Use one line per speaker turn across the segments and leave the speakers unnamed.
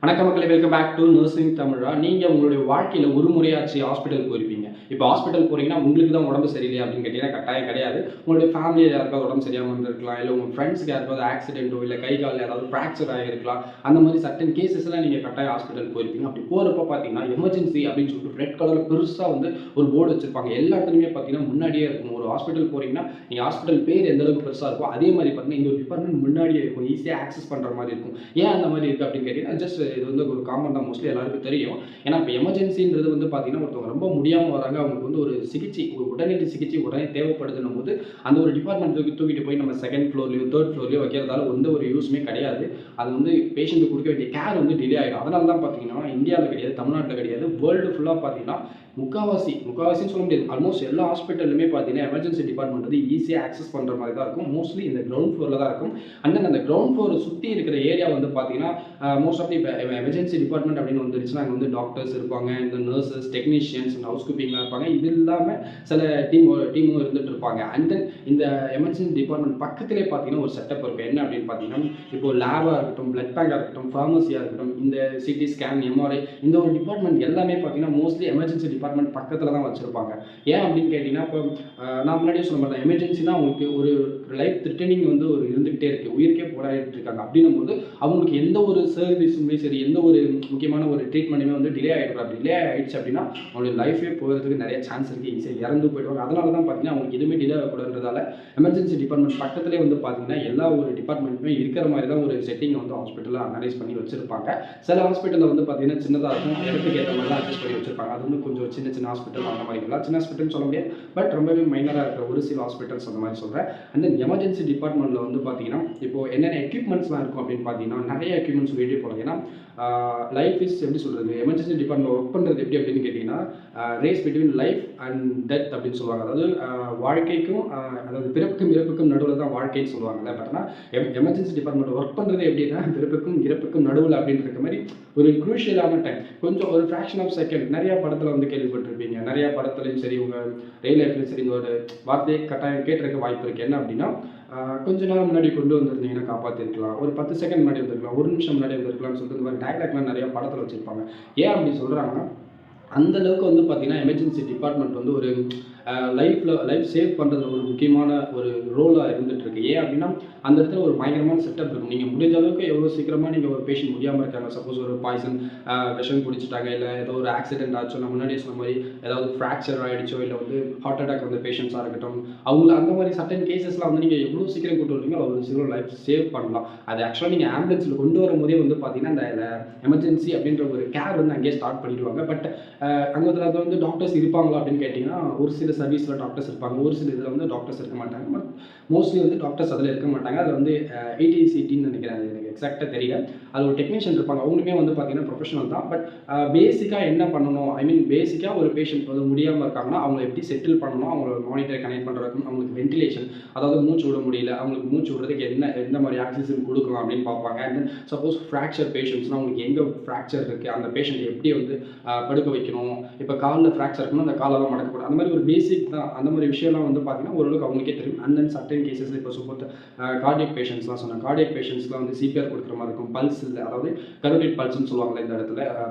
வணக்கம் மக்களே, welcome back to nursing தமிழா. நீங்கள் உங்களுடைய வாழ்க்கையில் ஒரு முறையாச்சு ஹாஸ்பிட்டல் போயிருப்பீங்க. இப்போ ஹாஸ்பிட்டல் போகிறீங்கன்னா உங்களுக்கு தான் உடம்பு சரியில்லை அப்படின்னு கேட்டிங்கன்னா கட்டாயம் கிடையாது. உங்களுடைய ஃபேமிலியில் யாருக்காவது உடம்பு சரியாமல் இருந்திருக்கலாம், இல்லை உங்கள் ஃப்ரெண்ட்ஸுக்கு யாருக்காவது ஆக்சிடென்ட்டோ இல்லை கை காலில் ஏதாவது ஃப்ராக்சர் ஆகிருக்கலாம். அந்த மாதிரி சர்டன் கேசஸ்லாம் நீங்கள் கட்டாயம் ஹாஸ்பிட்டல் போயிருப்பீங்க. அப்படி போகிறப்ப பார்த்தீங்கன்னா எமர்ஜென்சி அப்படின்னு சொல்லிட்டு ரெட் கலரில் பெருசாக ஒரு போர்டு வச்சிருப்பாங்க. எல்லா இடத்துலையுமே பார்த்தீங்கன்னா முன்னாடியே இருக்கும். ஒரு ஹாஸ்பிட்டல் போகிறீங்கன்னா நீங்கள் ஹாஸ்பிட்டல் பேர் எந்த அளவுக்கு பெருசாக இருக்கும், அதே மாதிரி பார்த்தீங்கன்னா இந்த ஒரு டிபார்ட்மெண்ட் முன்னாடியே இருக்கும். ஈஸியாக ஆக்சஸ் பண்ணுற மாதிரி இருக்கும். ஏன் அந்த மாதிரி இருக்குது அப்படின்னு கேட்டிங்கன்னா ஜஸ்ட் இது ஒரு காமன் தான், மோஸ்ட்லி எல்லாருக்கும் தெரியும். ஏன்னா இப்போ எமர்ஜென்சின்றது பார்த்தீங்கன்னா ஒருத்தவங்க ரொம்ப முடியாமல் வராங்க, அவங்களுக்கு ஒரு சிகிச்சை, ஒரு உடனடி சிகிச்சை உடனே தேவைப்படுதுன்னும் போது அந்த ஒரு டிபார்ட்மெண்ட் தூக்கிட்டு போய் நம்ம செகண்ட் ஃப்ளோர்லையோ தேர்ட் ஃப்ளோர்லையோ வைக்கிறதால எந்த ஒரு யூஸுமே கிடையாது. அது பேஷண்ட்டுக்கு கொடுக்க வேண்டிய கேர் டிலே ஆகிடும். அதனால தான் பார்த்தீங்கன்னா இந்தியாவில் கிடையாது, தமிழ்நாட்டில் கிடையாது, வேர்ல்டு ஃபுல்லாக பார்த்தீங்கன்னா முக்கால்வாசின்னு சொல்ல முடியாது, ஆல்மோஸ்ட் எல்லா ஹாஸ்பிட்டலுமே பார்த்தீங்கன்னா எமர்ஜென்சி டிபார்ட்மெண்ட் ஈஸியாக ஆக்சஸ் பண்ணுற மாதிரி தான் இருக்கும். மோஸ்ட்லி இந்த கிரவுண்ட் ஃப்ளோரில் தான் இருக்கும். அண்ட் தென் அந்த கிரவுண்ட் ஃப்ளோரை சுற்றி இருக்கிற ஏரியா பார்த்தீங்கன்னா most of the emergency department அப்படின்னு வந்துருச்சுன்னா அங்கே டாக்டர்ஸ் இருப்பாங்க, இந்த நர்சஸ், டெக்னீஷியன்ஸ், ஹவுஸ் கீப்பிங்லாம் இருப்பாங்க. இது இல்லாமல் சில டீமும் இருந்துட்டு இருப்பாங்க. அண்ட் தென் இந்த எமர்ஜென்சி டிபார்ட்மெண்ட் பக்கத்திலே பார்த்தீங்கன்னா ஒரு செட்டப் இருக்கும். என்ன அப்படின்னு பார்த்தீங்கன்னா இப்போ லேபாக இருக்கட்டும், பிளட் பேங்காக இருக்கட்டும், ஃபார்மசியாக இருக்கட்டும், இந்த சிடி ஸ்கேன், எம்ஆர்ஐ, இந்த ஒரு டிபார்ட்மெண்ட் எல்லாமே பார்த்தீங்கன்னா மோஸ்ட்லி எமர்ஜென்சி டிபார்ட்மெண்ட் பக்கத்தில் தான் வச்சுருப்பாங்க. ஏன் அப்படின்னு கேட்டிங்கன்னா இப்போ நான் முன்னாடியே சொன்ன மாதிரி எமர்ஜென்சினா அவங்களுக்கு ஒரு லைஃப் த்ரெட்டனிங் இருந்துகிட்டே இருக்குது, உயிருக்கே போராடிட்டு இருக்காங்க. அப்படின்னும் போது அவங்களுக்கு எந்த ஒரு சர்வீஸுமே சரி, எந்த ஒரு முக்கியமான ஒரு ட்ரீட்மெண்ட்டுமே டிலே ஆகிடும். அப்படி டிலே ஆகிடுச்சு அப்படின்னா அவங்களுடைய லைஃபே போகிறதுக்கு நிறைய சான்ஸ் இருக்குது, ஈஸியாக இறந்து போயிடுவாங்க. அதனால தான் பார்த்தீங்கன்னா அவங்களுக்கு எதுவுமே டிலே ஆகக்கூடாதுன்றதால எமர்ஜென்சி டிபார்ட்மெண்ட் பக்கத்துலேயே பார்த்தீங்கன்னா எல்லா ஒரு டிபார்ட்மெண்ட்டுமே இருக்கிற மாதிரி தான் ஒரு செட்டிங்கை ஹாஸ்பிட்டலில் அனலைஸ் பண்ணி வச்சுருப்பாங்க. சில ஹாஸ்பிட்டலில் பார்த்தீங்கன்னா சின்னதாக இருக்கும், இடத்துக்கு ஏற்ற மாதிரி தான் அட்ஜஸ்ட் பண்ணி வச்சுருப்பாங்க. அது கொஞ்சம் சின்ன சின்ன ஹாஸ்பிட்டல் அந்த மாதிரி எல்லாம் சின்ன ஹாஸ்பிட்டல்னு சொல்ல முடியாது, பட் ரொம்பவே மைனராக இருக்கிற ஒரு சில ஹாஸ்பிட்டல்ஸ் அந்த மாதிரி சொல்கிறேன். அண்ட் தென் எமர்ஜென்சி டிபார்ட்மெண்ட்டில் பார்த்தீங்கன்னா இப்போ என்னென்ன எக்யூப்மெண்ட்ஸ்லாம் இருக்கும் அப்படின்னு பார்த்தீங்கன்னா நிறைய எக்யூப்மெண்ட்ஸ் சொல்லிட்டே போகலாம். ஏன்னா லைஃப் இஸ் எப்படி சொல்கிறது, எமர்ஜென்சி டிபார்ட்மெண்ட் ஒர்க் பண்ணுறது எப்படி அப்படின்னு கேட்டிங்கன்னா race between life and death அப்படின்னு சொல்லுவாங்க. அதாவது வாழ்க்கைக்கும் அதாவது பிறப்புக்கும் இறப்புக்கும் நடுவில் தான் வாழ்க்கைன்னு சொல்லுவாங்கல்ல. பட் ஆனால் எமர்ஜென்சி டிபார்ட்மெண்ட் ஒர்க் பண்ணுறது எப்படின்னா பிறப்புக்கும் இறப்புக்கும் நடுவில் அப்படின்ற மாதிரி ஒரு குரூஷியலான டைம், கொஞ்சம் ஒரு ஃப்ராக்ஷன் ஆஃப் செகண்ட். நிறையா படத்தில் கேள்விப்பட்டிருப்பீங்க, நிறையா படத்துலையும் சரி உங்கள் ரியல் லைஃப்லையும் சரி இந்த ஒரு வார்த்தையை கட்டாயம் கேட்டிருக்க வாய்ப்பு இருக்குது. என்ன அப்படின்னா கொஞ்ச நேரம் முன்னாடி கொண்டு வந்திருந்தீங்கன்னா காப்பாற்றிருக்கலாம், ஒரு 10 செகண்ட் முன்னாடி வந்திருக்கலாம், ஒரு நிமிஷம் முன்னாடி வந்திருக்கலாம்னு சொல்லிட்டு இந்த மாதிரி டயலாக்லாம் நிறையா படத்தில் வச்சுருப்பாங்க. ஏன் அப்படி சொல்கிறாங்கன்னா அந்தளவுக்கு பார்த்தீங்கன்னா எமர்ஜென்சி டிபார்ட்மெண்ட் ஒரு லைஃப் சேவ் பண்ணுறதுல ஒரு முக்கியமான ஒரு ரோலாக இருந்துகிட்ருக்கு. ஏன் அப்படின்னா அந்த இடத்துல ஒரு பயங்கரமான செட்டப் இருக்கும். நீங்கள் முடிஞ்ச அளவுக்கு எவ்வளோ சீக்கிரமாக நீங்கள் ஒரு பேஷண்ட் முடியாமல் இருக்காங்க, சப்போஸ் ஒரு பாய்சன் விஷம் குடிச்சிட்டாங்க, இல்லை ஏதோ ஒரு ஆக்சிடென்ட் ஆச்சோ, நான் முன்னாடியே சொன்ன மாதிரி ஏதாவது ஃப்ராக்சர் ஆகிடுச்சோ, இல்லை ஹார்ட் அட்டாக் வந்த பேஷண்ட்ஸாக இருக்கட்டும், அவங்கள அந்த மாதிரி சர்டன் கேசஸ்லாம் நீங்கள் எவ்வளோ சீக்கிரம் கொண்டு வரீங்களோ அவ்வளோ சீக்கிரம் லைஃப் சேவ் பண்ணலாம். அது ஆக்சுவலாக நீங்கள் ஆம்புலன்ஸில் கொண்டு வரும்போதே பார்த்தீங்கன்னா அந்த எமர்ஜென்சி அப்படின்ற ஒரு கேர் அங்கேயே ஸ்டார்ட் பண்ணிடுவாங்க. பட் அங்கே டாக்டர்ஸ் இருப்பாங்களா அப்படின்னு கேட்டிங்கன்னா ஒரு சில சர்வீஸில் டாக்டர்ஸ் இருப்பாங்க, ஒரு சில இதில் டாக்டர்ஸ் இருக்க மாட்டாங்க. பட் மோஸ்ட்லி டாக்டர்ஸ் அதில் இருக்க மாட்டாங்க. அதில் ஏடிசிடின்னு நினைக்கிறேன், அது எனக்கு எக்ஸாக்டாக தெரியல. அது ஒரு டெக்னீஷியன் இருப்பாங்க, அவங்களுமே பார்த்தீங்கன்னா ப்ரொஃபஷனல் தான். பட் பேசிக்காக என்ன பண்ணணும், பேசிக்காக ஒரு பேஷண்ட் முடியாமல் இருக்காங்கன்னா அவங்களை எப்படி செட்டில் பண்ணணும், அவங்களோட மானிட்டரை கனெக்ட் பண்ணுறதுக்கும், அவங்களுக்கு வென்டிலேஷன், அதாவது மூச்சு விட முடியல, அவங்களுக்கு மூச்சு விடுறதுக்கு எந்த மாதிரி ஆக்சிஜன் கொடுக்கலாம் அப்படின்னு பார்ப்பாங்க. அண்ட் தென் சப்போஸ் ஃப்ராக்சர் பேஷண்ட்ஸ்னால் அவங்களுக்கு எங்கே ஃப்ராக்சர் இருக்குது, அந்த பேஷண்ட் எப்படி படுக்க வைக்கணும், இப்போ காலில் ஃப்ராக்சர் இருக்கணும், அந்த காலெல்லாம் மடக்கக்கூடாது, அந்த மாதிரி ஒரு பேசிக் தான். அந்த மாதிரி விஷயம்லாம் பார்த்தீங்கன்னா ஓரளவுக்கு அவங்களுக்கே தெரியும். அண்ட் தென் சர்டன் கேசஸில் இப்போ சப்போஸ் கார்டியக் பேஷண்ட்ஸ்லாம் சொன்னாங்க, கார்டியக் பேஷண்ட்ஸ்லாம் சிபிஆர் கொடுக்குற மாதிரி இருக்கும். பல்ஸ் இல்லை, அதாவது கரோட்டிட் பல்ஸ்ன்னு சொல்லுவாங்கள்ல இந்த இடத்துல,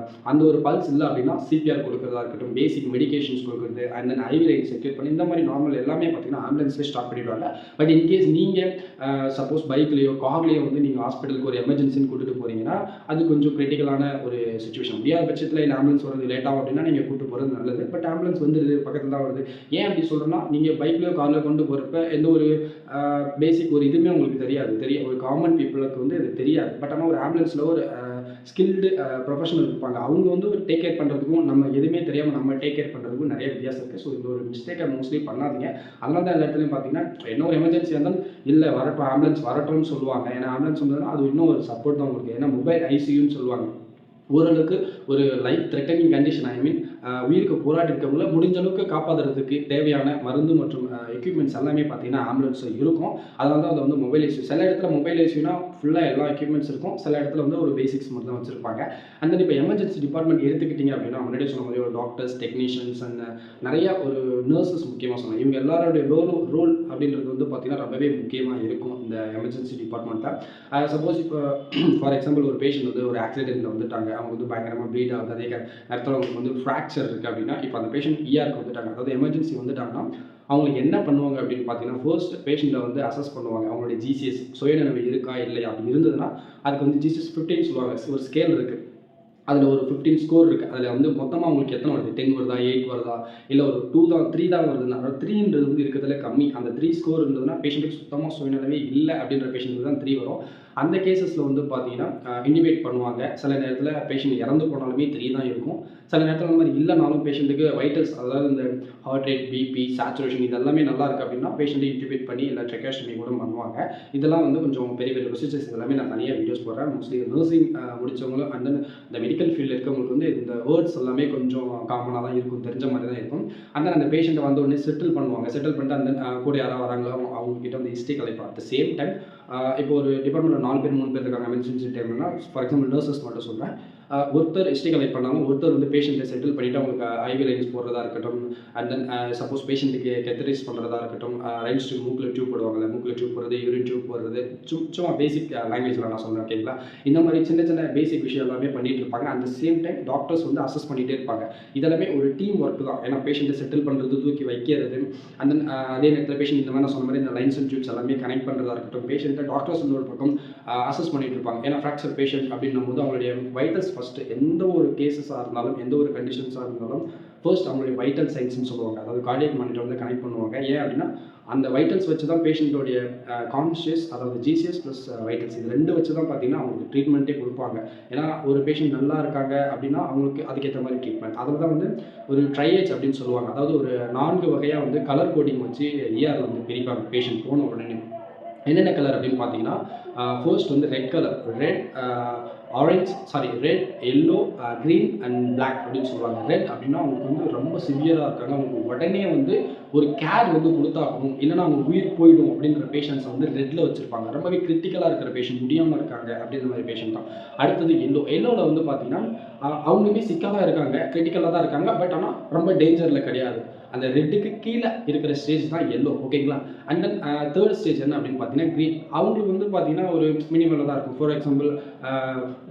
அந்த ஒரு பல்ஸ் இல்லை அப்படின்னா சிபிஆர் கொடுக்குறதா இருக்கட்டும், பேசிக் மெடிகேஷன்ஸ் கொடுக்குறது, and then IV line secure பண்ணி இந்த மாதிரி நார்மல் எல்லாமே பார்த்தீங்கன்னா ஆம்புலன்ஸ்லேயே ஸ்டார்ட் பண்ணிடுவாங்க. பட் இன்கேஸ் நீங்கள் சப்போஸ் பைக்லேயோ கார்லேயோ நீங்கள் ஹாஸ்பிட்டலுக்கு ஒரு எமர்ஜென்சின்னு கூட்டிட்டு போகிறீங்கன்னா அது கொஞ்சம் கிரிட்டிக்கலான ஒரு சுச்சுவேஷன். முடியாத பட்சத்தில் இல்லை ஆம்புலன்ஸ் வரது லேட் ஆகும் அப்படின்னா நீங்கள் கூப்பிட்டு போகிறது நல்லது. பட் ஆம்புலன்ஸ் வந்துடுது, பக்கத்தில் தான் வருது. ஏன் அப்படி சொல்கிறேன்னா நீங்கள் பைக்லேயோ காரில் கொண்டு போகிறப்ப எந்த ஒரு பேசிக் ஒரு இதுவுமே உங்களுக்கு தெரியாது, ஒரு காமன் பீப்புளுக்கு அது தெரியாது. பட் ஆனால் ஒரு ஆம்புலன்ஸில் ஒரு ஸ்கில்டு ப்ரொஃபஷனல் இருப்பாங்க, அவங்க டேக் கேர் பண்ணுறதுக்கும் நம்ம எதுவுமே தெரியாமல் நம்ம டேக் கேர் பண்ணுறதுக்கும் நிறைய வித்தியாசம் இருக்குது. ஸோ இந்த ஒரு மிஸ்டேக்கை மோஸ்ட்லி பண்ணாதீங்க. அதனால தான் எல்லா இடத்துலையும் பார்த்தீங்கன்னா என்ன ஒரு எமர்ஜென்சி இருந்தாலும் இல்லை வரட்டும் ஆம்புலன்ஸ் வரட்டும்னு சொல்லுவாங்க. ஏன்னா ஆம்புலன்ஸ் வந்ததுன்னா அது இன்னும் ஒரு சப்போர்ட் தான் உங்களுக்கு. ஏன்னா மொபைல் ஐசியூன்னு சொல்லுவாங்க. ஓரளவுக்கு ஒரு லைஃப் த்ரெட்டனிங் கண்டிஷன், உயிருக்கு போராடி இருக்கவங்கள முடிஞ்ச அளவுக்கு காப்பாற்றுறதுக்கு தேவையான மருந்து மற்றும் எக்யூப்மெண்ட்ஸ் எல்லாமே பார்த்தீங்கன்னா ஆம்புலன்ஸில் இருக்கும். அதனால தான் அது வந்து மொபைல் ஐசியூ. சில இடத்துல மொபைல் ஐசியூனா ஃபுல்லாக எல்லா எக்யூப்மெண்ட்ஸ் இருக்கும். சில இடத்துல வந்து ஒரு பேசிக்ஸ் மட்டும் தான் வச்சிருப்பாங்க. அண்ட் தென் இப்போ எமர்ஜென்சி டிபார்ட்மெண்ட் எடுத்துக்கிட்டிங்க அப்படின்னா முன்னாடியே சொன்ன மாதிரி ஒரு டாக்டர்ஸ், டெக்னீஷியன்ஸ் அண்ட் நிறையா ஒரு நர்சஸ் முக்கியமாக சொன்னாங்க. இவங்க எல்லாரோடைய ரோல் அப்படின்றது வந்து பார்த்தீங்கன்னா ரொம்பவே முக்கியமாக இருக்கும் இந்த எமர்ஜென்சி டிபார்ட்மெண்ட்டில். சப்போஸ் இப்போ ஃபார் எக்ஸாம்பிள் ஒரு பேஷண்ட் வந்து ஒரு ஆக்சிடென்ட்டில் வந்துட்டாங்க. அவங்க வந்து பயங்கரமாக ப்ளீட் ஆகுது. அதே நேரத்தில் அவங்களுக்கு வந்து ஃப்ராக்சர் இருக்குது அப்படின்னா, இப்போ அந்த பேஷண்ட் இஆருக்கு வந்துட்டாங்க, அதாவது எமர்ஜென்சி வந்துட்டாங்கன்னா அவங்களுக்கு என்ன பண்ணுவாங்க அப்படின்னு பார்த்தீங்கன்னா, ஃபர்ஸ்ட் பேஷண்ட்டை வந்து அசஸ் பண்ணுவாங்க. அவங்களுடைய ஜிசிஎஸ் சுயநினைவு இருக்கா இல்லையா அப்படி இருந்ததுன்னா அதுக்கு வந்து ஜிசிஎஸ் 15 சொல்லுவாங்க. ஒரு ஸ்கேல் இருக்குது. அதில் ஒரு 15 ஸ்கோர் இருக்குது. அதில் வந்து மொத்தமாக உங்களுக்கு எத்தனை வருது, 10 வருதா, 8 வருதா, இல்லை ஒரு 2 தான் 3 தான் வருதுன்னா, அதாவது 3ன்றது வந்து இருக்கிறதுல கம்மி. அந்த 3 ஸ்கோர் இருந்ததுன்னா பேஷண்ட்டுக்கு சுத்தமாக சுயநிலைவே இல்லை அப்படின்ற பேஷண்ட்டுக்கு தான் 3 வரும். அந்த கேசஸில் வந்து பார்த்தீங்கன்னா இன்டிபேட் பண்ணுவாங்க. சில நேரத்தில் பேஷண்ட் இறந்து போனாலுமே 3 தான் இருக்கும். சில நேரத்தில் அந்த மாதிரி இல்லைனாலும் பேஷண்ட்டுக்கு வைட்டல்ஸ், அதாவது இந்த ஹார்ட் ரேட், பிபி, சேச்சுரேஷன் இதெல்லாமே நல்லா இருக்குது அப்படின்னா பேஷண்ட்டை இன்டிபேட் பண்ணி இல்லை ட்ரெக்காஸ்டமி கூட பண்ணுவாங்க. இதெல்லாம் வந்து கொஞ்சம் பெரிய பெரிய ப்ரொசீஜர்ஸ் இதெல்லாமே நான் தனியாக வீடியோஸ் போடுறேன். மோஸ்ட்லி நர்சிங் முடித்தவங்களும் அண்ட் தென் இந்த மெடிக்கல் ஃபீல்டில் இருக்கவங்களுக்கு வந்து இந்த வேர்ட்ஸ் எல்லாமே கொஞ்சம் காமனாக தான் இருக்கும், தெரிஞ்ச மாதிரி தான் இருக்கும். அந்த பேஷண்ட்டை வந்து உடனே செட்டில் பண்ணுவாங்க. செட்டில் பண்ணிட்டு அந்த கூட யாராவது வராங்களோ அவங்ககிட்ட வந்து history collect at the same time. இப்போ ஒரு டிபார்ட்மெண்ட்டில் 4 பேர் 3 பேர் இருக்காங்க எமர்ஜென்சி டைம்னா, ஃபார் எக்ஸாம்பிள் நர்சஸ் மட்டும் சொல்கிறேன். ஒருத்தர் ஹிஸ்ட்ரி கலெக்ட் பண்ணாலும் ஒருத்தர் வந்து பேஷண்ட்டை செட்டில் பண்ணிவிட்டு அவங்களுக்கு ஐவி லைன்ஸ் போடுறதா இருக்கட்டும், அண்ட் தென் சப்போஸ் பேஷண்ட்டுக்கு கெத்தரைஸ் பண்ணுறதா இருக்கட்டும், ரைன்ஸ் மூக்கில் டியூப் போடுவாங்கல்ல, மூக்கில் டியூப் போடுறது, யூரின் டியூப் போடுறது, சும்மா பேசிக் லாங்குவேஜில் நான் சொல்கிறேன். ஓகேங்களா? இந்த மாதிரி சின்ன சின்ன பேசிக் விஷயம் எல்லாமே பண்ணிகிட்டு இருப்பாங்க. அந்த சேம் டைம் டாக்டர்ஸ் வந்து அசஸ் பண்ணிகிட்டே இருப்பாங்க. இதெல்லாமே ஒரு டீம் ஒர்க் தான். ஏன்னா பேஷண்ட்டை செட்டில் பண்ணுறது, தூக்கி வைக்கிறது, அண்ட் தென் அதே நேரத்தில் பேஷண்ட் இந்த மாதிரி நான் சொன்ன மாதிரி இந்த லைன்ஸ் அண்ட் டியூப்ஸ் எல்லாமே கனெக்ட் பண்ணுறதா இருக்கட்டும், பேஷண்ட்டை டாக்டர்ஸ் வந்து ஒரு பக்கம் அசஸ் பண்ணிட்டு இருப்பாங்க. ஏன்னா ஃப்ராக்சர் பேஷண்ட் அப்படின்னும் போது அவங்களுடைய வைட்டல்ஸ் ஃபஸ்ட்டு எந்த ஒரு கேசஸாக இருந்தாலும், எந்த ஒரு கண்டிஷன்ஸாக இருந்தாலும் ஃபர்ஸ்ட் அவங்களுடைய வைட்டல் சைன்ஸ்னு சொல்லுவாங்க. அதாவது கார்டியக் மானிட்டர் வந்து கனெக்ட் பண்ணுவாங்க. ஏன் அப்படின்னா அந்த வைட்டல்ஸ் வச்சு தான் பேஷண்ட்டோடைய கான்ஷியஸ், அதாவது ஜிசிஎஸ் ப்ளஸ் வைட்டல்ஸ் இது 2 வச்சு தான் பார்த்தீங்கன்னா அவங்களுக்கு ட்ரீட்மெண்ட்டே கொடுப்பாங்க. ஏன்னா ஒரு பேஷண்ட் நல்லா இருக்காங்க அப்படின்னா அவங்களுக்கு அதுக்கேற்ற மாதிரி ட்ரீட்மெண்ட். அதில் தான் வந்து ஒரு ட்ரையேஜ் அப்படின்னு சொல்லுவாங்க. அதாவது ஒரு 4 வகையாக வந்து கலர் கோடிங் வச்சு இஆரில் வந்து பிரிப்பாங்க. பேஷண்ட் போன உடனே என்னென்ன கலர் அப்படின்னு பார்த்தீங்கன்னா, ஃபர்ஸ்ட் வந்து red colour, red, yellow, green and black அப்படின்னு சொல்லுவாங்க. ரெட் அப்படின்னா அவங்களுக்கு வந்து ரொம்ப சிவியராக இருக்காங்க, அவங்களுக்கு உடனே வந்து ஒரு கேர் வந்து கொடுத்தாகணும், இல்லைன்னா அவங்க உயிர் போயிடும் அப்படின்ற பேஷண்ட்ஸை வந்து ரெட்டில் வச்சுருப்பாங்க. ரொம்பவே கிரிட்டிக்கலாக இருக்கிற பேஷண்ட், முடியாமல் இருக்காங்க அப்படின்ற மாதிரி பேஷண்ட் தான். அடுத்தது எல்லோவில் வந்து பார்த்தீங்கன்னா அவங்களுமே சிக்கலாக இருக்காங்க, கிரிட்டிக்கலாக தான் இருக்காங்க, பட் ஆனால் ரொம்ப டேஞ்சரில் கிடையாது. அந்த ரெட்டுக்கு கீழே இருக்கிற ஸ்டேஜ் தான் எல்லோ. ஓகேங்களா? அண்ட் தென் தேர்ட் ஸ்டேஜ் என்ன அப்படின்னு பார்த்தீங்கன்னா க்ரீன். அவங்களுக்கு வந்து பார்த்தீங்கன்னா ஒரு மினிமலாக தான் இருக்கும். ஃபார் எக்ஸாம்பிள்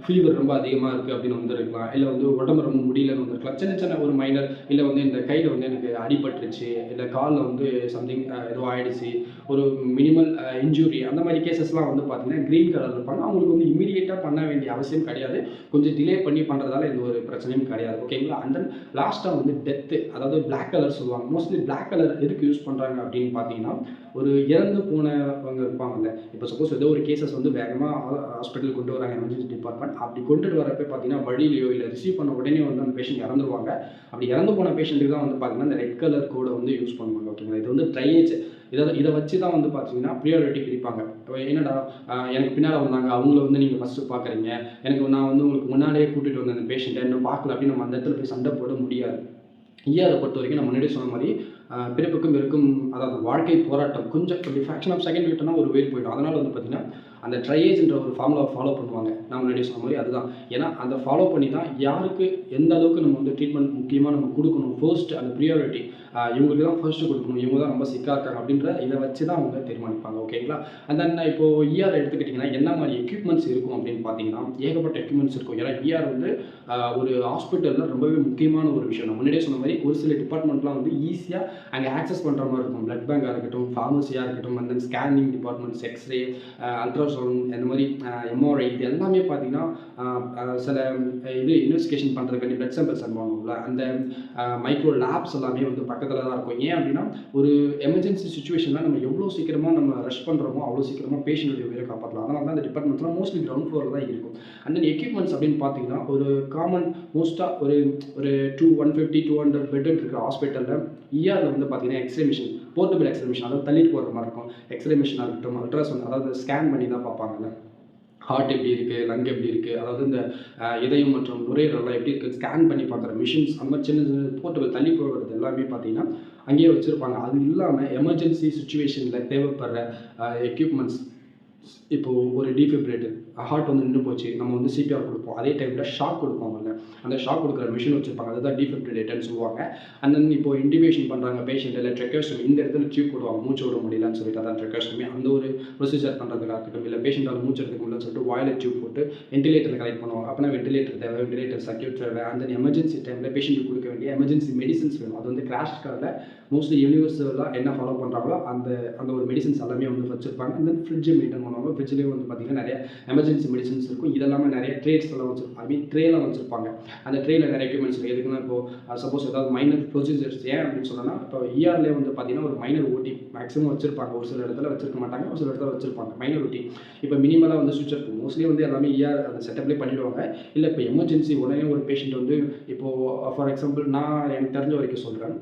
ஃபீவர் ரொம்ப அதிகமாக இருக்குது அப்படின்னு வந்துருக்கலாம், இல்லை வந்து உடம்பு ரொம்ப முடியலன்னு வந்துருக்கலாம், சின்ன சின்ன ஒரு மைனர், இல்லை வந்து இந்த கையில் வந்து எனக்கு அடிபட்டுருச்சு, இல்லை காலில் வந்து சம்திங் ஏதோ ஆகிடுச்சு, ஒரு மினிமல் இன்ஜூரி, அந்த மாதிரி கேசஸ்லாம் வந்து பார்த்தீங்கன்னா க்ரீன் கலர் இருப்பாங்க. அவங்களுக்கு வந்து இமீடியட்டாக பண்ண வேண்டிய அவசியம் கிடையாது, கொஞ்சம் டிலே பண்ணி பண்ணுறதால எந்த ஒரு பிரச்சனையும் கிடையாது. ஓகேங்களா? அண்ட் தென் லாஸ்ட்டாக வந்து டெத்து, அதாவது பிளாக் கலர் சொல்லுவாங்க. மோஸ்ட்லி பிளாக் கலர் எதுக்கு யூஸ் பண்ணுறாங்க அப்படின்னு பார்த்தீங்கன்னா, ஒரு இறந்து போனவங்க இருப்பாங்கல்ல, இப்போ சப்போஸ் ஏதோ ஒரு கேசஸ் வந்து வேகமாக ஹாஸ்பிட்டல் கொண்டு வராங்க எமர்ஜென்சி டிபார்ட்மெண்ட், அப்படி கொண்டுட்டு வரப்போ பார்த்தீங்கன்னா வழியிலையோ இல்லை ரிசீவ் பண்ண உடனே வந்து அந்த பேஷண்ட் இறந்துருவாங்க. அப்படி இறந்து போன பேஷண்ட்டுக்கு தான் வந்து பார்த்தீங்கன்னா இந்த ரெட் கலர் கோடை வந்து யூஸ் பண்ணுவாங்க. ஓகேங்களா? இது வந்து ட்ரையேஜ். இதை வச்சு தான் வந்து பார்த்தீங்கன்னா ப்ரியாரிட்டி பிரிப்பாங்க. என்னடா எனக்கு பின்னால் வந்தாங்க, அவங்கள வந்து நீங்கள் ஃபஸ்ட்டு பார்க்குறீங்க, நான் வந்து உங்களுக்கு முன்னாடியே கூட்டிகிட்டு வந்த அந்த பேஷண்ட்டை இன்னும் பார்க்கல அப்படின்னு நம்ம அந்த இடத்துல போய் சண்டை போட முடியாது. இஆரை பொறுத்த வரைக்கும் நான் முன்னாடியே சொன்ன மாதிரி பிறப்புக்கும் இருக்கும், அதாவது வாழ்க்கை போராட்டம் கொஞ்சம் இப்படி ஃப்ராக்ஷன் ஆஃப் செகண்ட் விட்டோம்னா ஒரு உயிர் போயிடும். அதனால் வந்து பார்த்தீங்கன்னா அந்த ட்ரையேஜ்ன்ற ஒரு ஃபார்முலாவை ஃபாலோ பண்ணுவாங்க. நான் முன்னாடி சொன்ன மாதிரி அதுதான். ஏன்னா அந்த ஃபாலோ பண்ணி தான் யாருக்கு எந்த அளவுக்கு நம்ம வந்து ட்ரீட்மெண்ட் முக்கியமாக நம்ம கொடுக்கணும், ஃபர்ஸ்ட் அந்த ப்ரியாரிட்டி இவங்களுக்கு தான் ஃபர்ஸ்ட்டு கொடுக்கணும், இவங்க தான் ரொம்ப சிக்காக இருக்காங்க அப்படின்ற இதை வச்சு தான் அவங்க தீர்மானிப்பாங்க. ஓகேங்களா? அண்ட் தென் இப்போது இஆர் எடுத்துக்கிட்டிங்கன்னா என்ன மாதிரி எக்யூப்மெண்ட்ஸ் இருக்கும் அப்படின்னு பார்த்தீங்கன்னா ஏகப்பட்ட எக்யூப்மெண்ட்ஸ் இருக்கும். ஏன்னா இஆர் வந்து ஒரு ஹாஸ்பிட்டலில் ரொம்பவே முக்கியமான ஒரு விஷயம். நான் முன்னாடியே சொன்ன மாதிரி ஒரு சில டிபார்ட்மெண்ட்லாம் வந்து ஈஸியாக அங்கே ஆக்சஸ் பண்ணுற மாதிரி இருக்கும். பிளட் பேங்காக இருக்கட்டும், ஃபார்மசியாக இருக்கட்டும், and then scanning departments, X ray, ultrasound, இந்த மாதிரி எம்ஆர்ஐ, இது எல்லாமே பார்த்தீங்கன்னா சில இன்வெஸ்டிகேஷன் பண்ணுறதுக்கு பிளட் சாம்பிள்ஸ் அனுப்புவாங்கல்ல, அந்த மைக்ரோ லேப்ஸ் எல்லாமே வந்து பக்கத்தில் தான் இருக்கும். ஏன் அப்படின்னா ஒரு எமர்ஜென்சி சுச்சுவேஷனில் நம்ம எவ்வளோ சீக்கிரமாக நம்ம ரஷ் பண்ணுறோமோ அவ்வளோ சீக்கிரமாக பேஷண்ட்டுடைய உயிரை காப்பாற்றலாம். அதனால தான் அந்த டிபார்ட்மெண்ட்ஸ்லாம் மோஸ்ட்லி கிரவுண்ட் ஃப்ளோரில் தான் இருக்கும். அண்ட் தென் எக்யூப்மெண்ட்ஸ் அப்படின்னு பார்த்தீங்கன்னா ஒரு காமன் மோஸ்ட்டாக ஒரு 150 200 பெட் இருக்கிற ஹாஸ்பிட்டலில் இஆரில் வந்து பார்த்தீங்கன்னா X ray machine, portable X ray machine, அதாவது தள்ளிட்டு போகிற மாதிரி இருக்கும். எக்ஸ்ரே மிஷினாக இருக்கட்டும், அல்ட்ராசவுண்ட், அதாவது ஸ்கேன் பண்ணி தான் பார்ப்பாங்கல்ல, ஹார்ட் எப்படி இருக்குது, லங் எப்படி இருக்குது, அதாவது இந்த இதயம் மற்றும் நுரையீரல்லாம் எப்படி இருக்குது ஸ்கேன் பண்ணி பார்க்குற மிஷின்ஸ், அந்த மாதிரி சின்ன சின்ன போர்ட்டபிள் தள்ளி போடுறது எல்லாமே பார்த்தீங்கன்னா அங்கேயே வச்சுருப்பாங்க. அது இல்லாமல் எமர்ஜென்சி சுச்சுவேஷனில் தேவைப்படுற எக்யூப்மெண்ட்ஸ், இப்போது ஒரு டீஃபிப்ரேட்டர், ஹார்ட் வந்து நின்று போச்சு, நம்ம வந்து சிபிஆர் கொடுப்போம். அதே டைமில் ஷாக் கொடுப்பாங்கல்ல, அந்த ஷாக் கொடுக்குற மிஷின் வச்சுருப்பாங்க, அதுதான் டீஃபிப்ரிலேட்டர்னு சொல்லுவாங்க. அண்ட் தென் இப்போ இன்டிபேஷன் பண்ணுறாங்க பேஷண்ட், இல்லை ட்ரெக்கோஸ்டமி, இந்த இடத்துல டியூப் போடுவாங்க மூச்சு விட முடியலன்னு சொல்லிட்டு, அதான் ட்ரெக்கோஸ்டமி. அந்த ஒரு ப்ரொசீஜர் பண்ணுறதுக்காக இருக்கட்டும், இல்லை பேஷண்ட்டால் மூச்சு எடுக்க முடியலன்னு சொல்லிட்டு வாயில் டியூப் போட்டு வென்டிலேட்டர் கனெக்ட் பண்ணுவாங்க. அப்படின்னா வென்டிலேட்டர் தேவை, வென்டிலேட்டர் சர்க்யூட் தேவை. அந்த எமர்ஜென்சி டைமில் பேஷண்ட்டுக்கு கொடுக்க வேண்டிய எமர்ஜென்சி மெடிசன்ஸ் வேணும். அது வந்து கிராஷ் கார்டில் மோஸ்ட்லி யூனிவர்சலாக என்ன ஃபாலோ பண்ணுறாங்களோ அந்த அந்த ஒரு மெடிசன்ஸ் எல்லாமே வந்து வச்சுருப்பாங்க. அண்ட் தென் ஃப்ரிட்ஜை மெயின்டைன் பண்ணுவாங்க. ஃப்ரிட்ஜ்லேயும் வந்து பார்த்திங்கன்னா நிறைய எமர்ஜென்சி மெடிசன்ஸ் இருக்கும். இதெல்லாமே நிறைய ட்ரேட்ஸ் எல்லாம் வச்சுருப்பாங்க, ஐ மீன் ட்ரேலாம் வச்சுருப்பாங்க. அந்த ட்ரேயில் நிறைய எக்யூப்மெண்ட்ஸ் இருக்குது. எதுக்குன்னா இப்போது சப்போஸ் ஏதாவது மைனர் ப்ரொசீஜர்ஸ், ஏன் அப்படின்னு சொன்னோன்னா இப்போ இஆர்லேயே வந்து பார்த்திங்கன்னா ஒரு மைனர் ஓடி மேக்ஸிமம் வச்சுருப்பாங்க. ஒரு சில இடத்துல வச்சிருக்க மாட்டாங்க, ஒரு சில இடத்துல வச்சுருப்பாங்க மைனர் ஓடி. இப்போ மினிமலாக வந்து சுவிட்ச் இருக்கும். மோஸ்ட்லி வந்து எல்லாமே இஆர் அந்த செட்டப்லேயே பண்ணிவிடுவாங்க. இல்லை இப்போ எமர்ஜென்சி உடனே ஒரு பேஷண்ட் வந்து இப்போது ஃபார் எக்ஸாம்பிள் நான் எனக்கு தெரிஞ்ச வரைக்கும் சொல்கிறேன்,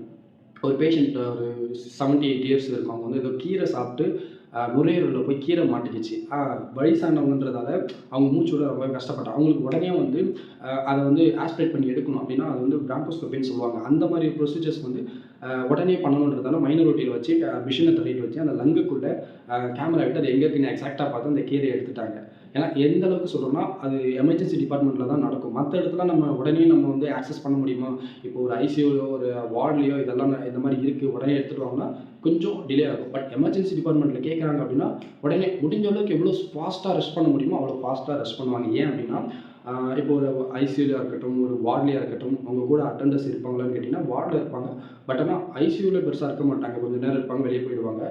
ஒரு பேஷண்ட் ஒரு 78 இயர்ஸ் இருக்கும். அவங்க வந்து ஏதோ கீரை சாப்பிட்டு நுரையீரலில் போய் கீரை மாட்டிக்கிச்சு. வயசானவங்கன்றதால அவங்க மூச்சு விட ரொம்ப கஷ்டப்பட்டாங்க. அவங்களுக்கு உடனே வந்து அதை வந்து ஆஸ்பிரேட் பண்ணி எடுக்கணும் அப்படின்னா அது வந்து பிராங்கோஸ்கோபின்னு சொல்லுவாங்க. அந்த மாதிரி ப்ரொசீஜர்ஸ் வந்து உடனே பண்ணணுன்றதால மைனோரிட்டியில் வச்சு மிஷினை தள்ளிட்டு வச்சு அந்த லங்குக்குள்ளே கேமரா விட்டு அது எங்கே இருக்குன்னு எக்ஸாக்டாக பார்த்து அந்த கீரையை எடுத்துட்டாங்க. ஏன்னா எந்த அளவுக்கு சொல்கிறோம்னா அது எமர்ஜென்சி டிபார்ட்மெண்ட்டில் தான் நடக்கும். மற்ற இடத்துல நம்ம உடனே நம்ம வந்து ஆக்சஸ் பண்ண முடியுமா? இப்போ ஒரு ஐசியூலையோ ஒரு வார்ட்லேயோ இதெல்லாம் இந்த மாதிரி இருக்குது, உடனே எடுத்துகிட்டு வாங்கன்னா கொஞ்சம் டிலே ஆகும். பட் எமர்ஜென்சி டிபார்ட்மெண்ட்டில் கேட்குறாங்க அப்படின்னா உடனே முடிஞ்ச அளவுக்கு எவ்வளோ ஃபாஸ்ட்டாக ரெஸ்ட் பண்ண முடியுமோ அவ்வளோ ஃபாஸ்ட்டாக ரெஸ்ட் பண்ணுவாங்க. ஏன் அப்படின்னா இப்போ ஒரு ஐசியூவில் இருக்கட்டும், ஒரு வார்ட்லேயே இருக்கட்டும், அவங்க கூட அட்டெண்டர்ஸ் இருப்பாங்களான்னு கேட்டிங்கன்னா வார்டில் இருப்பாங்க. பட் ஆனால் ஐசியூவில் பெருசாக இருக்க மாட்டாங்க. கொஞ்சம் நேரம் இருப்பாங்க, வெளியே போயிடுவாங்க.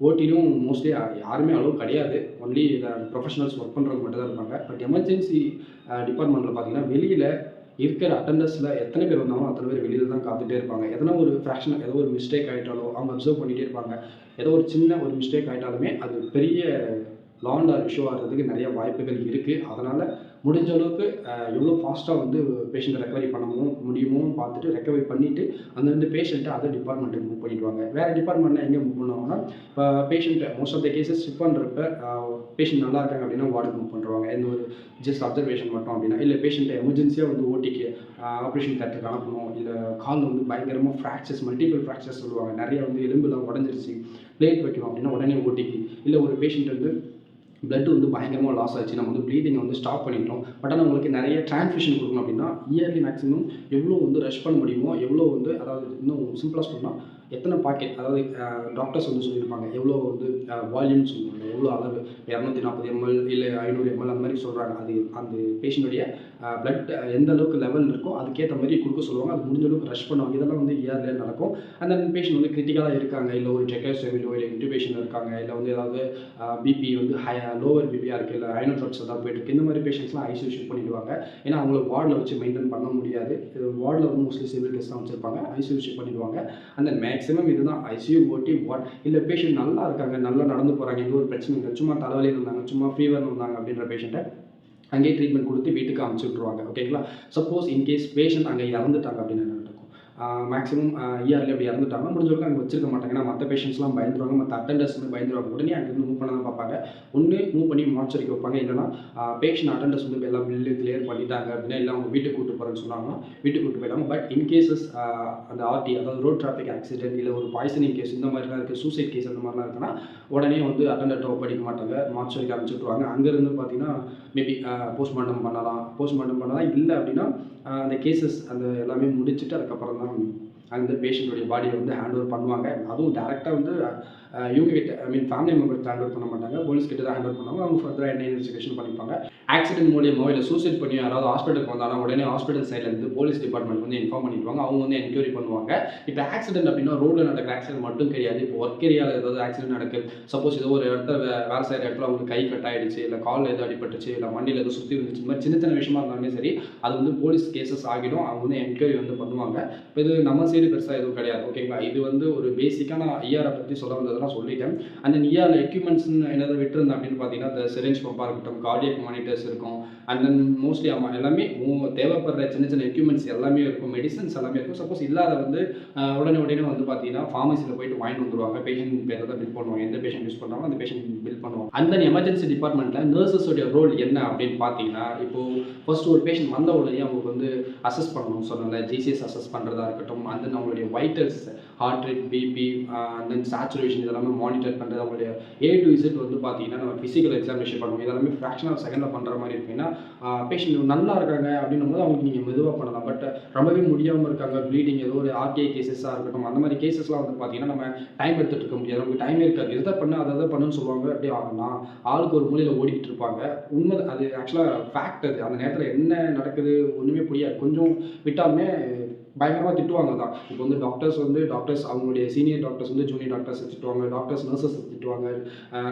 ஓடிலும் மோஸ்ட்லி யாருமே அளவு கிடையாது. ஒன்லி ப்ரொஃபஷனல்ஸ் ஒர்க் பண்ணுறவங்க மட்டும் தான் இருப்பாங்க. பட் எமர்ஜென்சி டிபார்ட்மெண்ட்டில் பார்த்தீங்கன்னா வெளியில் இருக்கிற அட்டெண்டர்ஸில் எத்தனை பேர் வந்தாலும் அத்தனை பேர் வெளியில் தான் காத்துட்டே இருப்பாங்க. எதனா ஒரு ஃப்ராக்ஷன், ஏதோ ஒரு மிஸ்டேக் ஆகிட்டாலோ அவங்க அப்சர்வ் பண்ணிகிட்டே இருப்பாங்க. ஏதோ ஒரு சின்ன ஒரு மிஸ்டேக் ஆகிட்டாலுமே அது பெரிய லாண்ட் ஆர் இஷ்யூ ஆகிறதுக்கு நிறைய வாய்ப்புகள் இருக்குது. அதனால் முடிஞ்ச அளவுக்கு எவ்வளோ ஃபாஸ்ட்டாக வந்து பேஷண்ட்டை ரெக்கவரி பண்ண முடியுமோ பார்த்துட்டு ரெக்கவரி பண்ணிவிட்டு அங்கேருந்து பேஷண்ட்டை அதர் டிபார்ட்மெண்ட்டுக்கு மூவ் பண்ணிவிடுவாங்க. வேறு டிபார்ட்மெண்ட்டில் எங்கே மூவ் பண்ணுவாங்கன்னா இப்போ பேஷண்ட்டை most of the cases shift பண்ணுறப்ப பேஷண்ட் நல்லா இருக்காங்க அப்படின்னா வார்டுக்கு மூவ் பண்ணுவாங்க. எந்த ஒரு ஜஸ்ட் அப்சர்வேஷன் மட்டும் அப்படின்னா, இல்லை பேஷண்ட்டை எமர்ஜென்சியாக வந்து ஓடிக்கு ஆப்ரேஷன் தேட்டருக்கு அனுப்பணும், இல்லை காலில் வந்து பயங்கரமாக ஃப்ராக்சர்ஸ், மல்டிபிள் ஃப்ராக்சர்ஸ் சொல்லுவாங்க, நிறைய வந்து எலும்புலாம் உடஞ்சிருச்சு, பிளேட் வைக்கணும் அப்படின்னா உடனே ஓடிக்கு. இல்லை ஒரு பேஷண்ட் வந்து பிளட் வந்து பயங்கரமாக லாஸ் ஆச்சு, நம்ம வந்து ப்ளீடிங்கை வந்து ஸ்டாப் பண்ணிட்டோம். பட் ஆனால் உங்களுக்கு நிறைய டிரான்ஸ்ஃபியூஷன் கொடுக்கணும் அப்படின்னா இயர்லி மேக்ஸிமம் எவ்வளோ வந்து ரஷ் பண்ண முடியுமோ, எவ்வளோ வந்து அதாவது இன்னும் சிம்பிளாக சொன்னால் எத்தனை பாக்கெட், அதாவது டாக்டர்ஸ் வந்து சொல்லியிருப்பாங்க எவ்வளோ வந்து வால்யூம் சொல்லுவாங்க, எவ்வளோ அளவு 240 ml இல்லை 500 ml அந்த மாதிரி சொல்கிறாங்க. அது அந்த பேஷண்ட்டுடைய பிளட் எந்த அளவுக்கு லெவல் இருக்கோ அதுக்கேற்ற மாதிரி கொடுக்க சொல்லுவாங்க. அது முடிஞ்ச அளவுக்கு ரஷ் பண்ணுவாங்க. இதெல்லாம் வந்து இயர்லேயே நடக்கும். அந்த பேஷண்ட் வந்து கிரிட்டிக்கலாக இருக்காங்க, இல்லை ஒரு ட்ரெக்கோஸ்டமிலோ இல்லை இன்டிபேஷனில் இருக்காங்க, இல்லை வந்து ஏதாவது பிபி வந்து லோவர் பிபியாக இருக்குது, இல்லை ஐனோட்ராப்ஸ் ஏதாவது போயிட்டு இந்த மாதிரி பேஷண்ட்ஸ்லாம் ஐசியூ ஷிஃப்ட் பண்ணிடுவாங்க. ஏன்னா அவங்கள வார்டில் வச்சு மெயின்டைன் பண்ண முடியாது. வார்டில் வந்து மோஸ்ட்லி சிவில் கேஸ் தான் வச்சுருப்பாங்க, ஐசியூ ஷிஃப்ட் பண்ணிடுவாங்க. அந்த மேக்ஸிமம் இதுதான் ஐசியூ ஓடி வார்ட். இல்லை பேஷண்ட் நல்லா இருக்காங்க, நல்லா நடந்து போகிறாங்க, எந்த ஒரு பிரச்சனை இல்லை, சும்மா தலைவலியில் இருந்தாங்க, சும்மா ஃபீவர்னு இருந்தாங்க அப்படின்ற பேஷண்ட்டை அங்கேயே ட்ரீட்மெண்ட் கொடுத்து வீட்டுக்கு அனுப்பிச்சி விட்ருவாங்க. ஓகேங்களா? சப்போஸ் இன்கேஸ் பேஷண்ட் அங்கே இறந்துட்டாங்க அப்படின்னு என்ன நடக்கும்? மேக்ஸிமம் இஆர்லேயே அப்படி இறந்துட்டாங்கன்னா முடிஞ்சவங்க அங்கே வச்சிருக்க மாட்டாங்க. ஏன்னா மற்ற பேஷண்ட்ஸ்லாம் பயந்துருவாங்க, மற்ற அட்டெண்டர்ஸ்மே பயந்துருவாங்க. உடனே அங்கேருந்து மூவ் பண்ண தான் பார்ப்பாங்க. ஒன்று மூவ் பண்ணி மார்ச்சரிக்கு வைப்பாங்க, இல்லைனா பேஷண்ட் அட்டெண்டர்ஸ் வந்து எல்லாம் பில்லு கிளியர் பண்ணிட்டாங்க அப்படின்னா, இல்லை அவங்க வீட்டுக்கு கூட்டு போகிறேன்னு சொன்னாங்கன்னா வீட்டுக்கு கூட்டு போயிட்டாங்க. பட் இன்கேசஸ் அந்த ஆர்டி, அதாவது ரோட் டிராஃபிக் ஆக்சிடென்ட், இல்லை ஒரு பாய்சனிங் கேஸ் இந்த மாதிரிலாம் இருக்குது, சூசைட் கேஸ் அந்த மாதிரிலாம் இருக்குன்னா உடனே வந்து அட்டெண்டர்ட்டை ஒப்படைக்க மாட்டாங்க, மார்ச்சரிக்கு அனுப்பிச்சி விட்ருவாங்க. அங்கேருந்து பார்த்தீங்கன்னா மேபி போஸ்ட்மார்ட்டம் பண்ணலாம். இல்லை அப்படின்னா அந்த கேசஸ் அந்த எல்லாமே முடிச்சுட்டு அதுக்கப்புறம் தான் அந்த பேஷண்ட்டுடைய பாடியை வந்து ஹேண்ட் ஓவர் பண்ணுவாங்க. அதுவும் டேரெக்டாக வந்து இவங்க கிட்ட, ஐ மீன் ஃபேமிலி மெம்பர்ஸ் ஹேண்ட் ஓவர் பண்ண மாட்டாங்க, போலீஸ் கிட்ட தான் ஹேண்ட் ஓவர் பண்ணுவாங்க. அவங்க ஃபர்தராக என்ன இன்வெஸ்டிகேஷன் பண்ணிப்பாங்க. ஆக்சிடென்ட் மூலியமோ இல்லை சூசைட் பண்ணி யாராவது ஹாஸ்பிட்டலுக்கு வந்தாலும் உடனே ஹாஸ்பிட்டல் சைட்லேருந்து போலீஸ் டிபார்ட்மெண்ட் வந்து இன்ஃபார்ம் பண்ணிடுவாங்க. அவங்க வந்து என்கொயரி பண்ணுவாங்க. இப்போ ஆக்சிடென்ட் அப்படின்னா ரோடில் நடக்கிற ஆக்சிடென்ட் மட்டும் கிடையாது. இப்போ ஒர்க் ஏரியாவில் ஏதாவது ஆக்சிடென்ட் நடக்குது, சப்போஸ் ஏதோ ஒரு இடத்துல வேறு செய்கிற இடத்துல அவங்களுக்கு கை கட் ஆகிடுச்சு, இல்லை காலில் ஏதோ அடிபட்டுச்சு, இல்லை வண்டியில் ஏதோ சுற்றி இருந்துச்சு, இந்த மாதிரி சின்ன சின்ன விஷயமா இருந்தாலுமே சரி அது வந்து போலீஸ் கேசஸ் ஆகிடும். அவங்க வந்து என்கொயரி வந்து பண்ணுவாங்க. இப்போ இது நம்ம சைடு பெருசாக எதுவும் கிடையாது. ஓகேங்களா? இது வந்து ஒரு பேசிக்கான ஐஆரை பற்றி சொல்ல வந்தது. அப்படின்றதெல்லாம் சொல்லிட்டேன். அண்ட் தென் இஆர்ல எக்யூப்மெண்ட்ஸ்ன்னு என்னதை விட்டுருந்தேன் அப்படின்னு பார்த்தீங்கன்னா, இந்த சிரிஞ்ச் பம்பாக இருக்கட்டும், கார்டியக் மானிட்டர்ஸ் இருக்கும். அண்ட் தென் மோஸ்ட்லி எல்லாமே தேவைப்படுற சின்ன சின்ன எக்யூப்மெண்ட்ஸ் எல்லாமே இருக்கும். மெடிசன்ஸ் எல்லாமே இருக்கும். சப்போஸ் இல்லாத வந்து உடனே வந்து பார்த்தீங்கன்னா, ஃபார்மசியில் போயிட்டு வாங்கிட்டு வந்துருவாங்க. பேஷண்ட் பேரில் தான் பில் பண்ணுவாங்க. எந்த பேஷண்ட் யூஸ் பண்ணுறாங்களோ அந்த பேஷண்ட் பில் பண்ணுவாங்க. அந்த எமர்ஜென்சி டிபார்ட்மெண்ட்டில் நர்சஸோடைய ரோல் என்ன அப்படின்னு பார்த்தீங்கன்னா, இப்போது ஃபர்ஸ்ட் ஒரு பேஷண்ட் வந்த உடனே அவங்களுக்கு வந்து அசஸ் பண்ணணும்னு சொன்னால ஜிசிஎஸ் அசஸ் பண்ணுறதா இருக்கட்டும், அண்ட் தென் அவங்களுடைய vitals, heart rate, BP, and then saturation இதெல்லாமே மானிட்டர் பண்ணுறது. அவங்களுடைய A to Z வந்து பார்த்தீங்கன்னா நம்ம ஃபிசிக்கல் எக்ஸாமினேஷன் பண்ணுவோம். இதெல்லாமே ஃப்ராக்ஷன் ஆஃப் செகண்டில் பண்ணுற மாதிரி இருக்குன்னா, பேஷண்ட் நல்லா இருக்காங்க அப்படின்னும் போது அவங்களுக்கு நீங்கள் மெதுவாக பண்ணலாம். பட் ரொம்பவே முடியாமல் இருக்காங்க, ப்ளீடிங், ஏதோ ஒரு ஆர்டிஐ கேசஸாக இருக்கட்டும், அந்த மாதிரி கேசஸ்லாம் வந்து பார்த்தீங்கன்னா நம்ம டைம் எடுத்துகிட்டு இருக்க முடியாது. நமக்கு டைம் இருக்காது. எதை பண்ணு அதை பண்ணுன்னு சொல்லுவாங்க. அப்படியே ஆகலாம் ஆளுக்கு ஒரு மூலையில் ஓடிக்கிட்டு இருப்பாங்க. உண்மை அது ஆக்சுவலாக ஃபேக்ட். அது அந்த நேரத்தில் என்ன நடக்குது ஒன்றுமே புரியாது. கொஞ்சம் விட்டாலுமே பயங்கரமாக திட்டுவாங்க தான். இப்போ வந்து டாக்டர்ஸ் அவங்களுடைய சீனியர் டாக்டர்ஸ் வந்து ஜூனியர் டாக்டர்ஸ் திட்டுவாங்க, டாக்டர்ஸ் நர்சஸ் திட்டுவாங்க,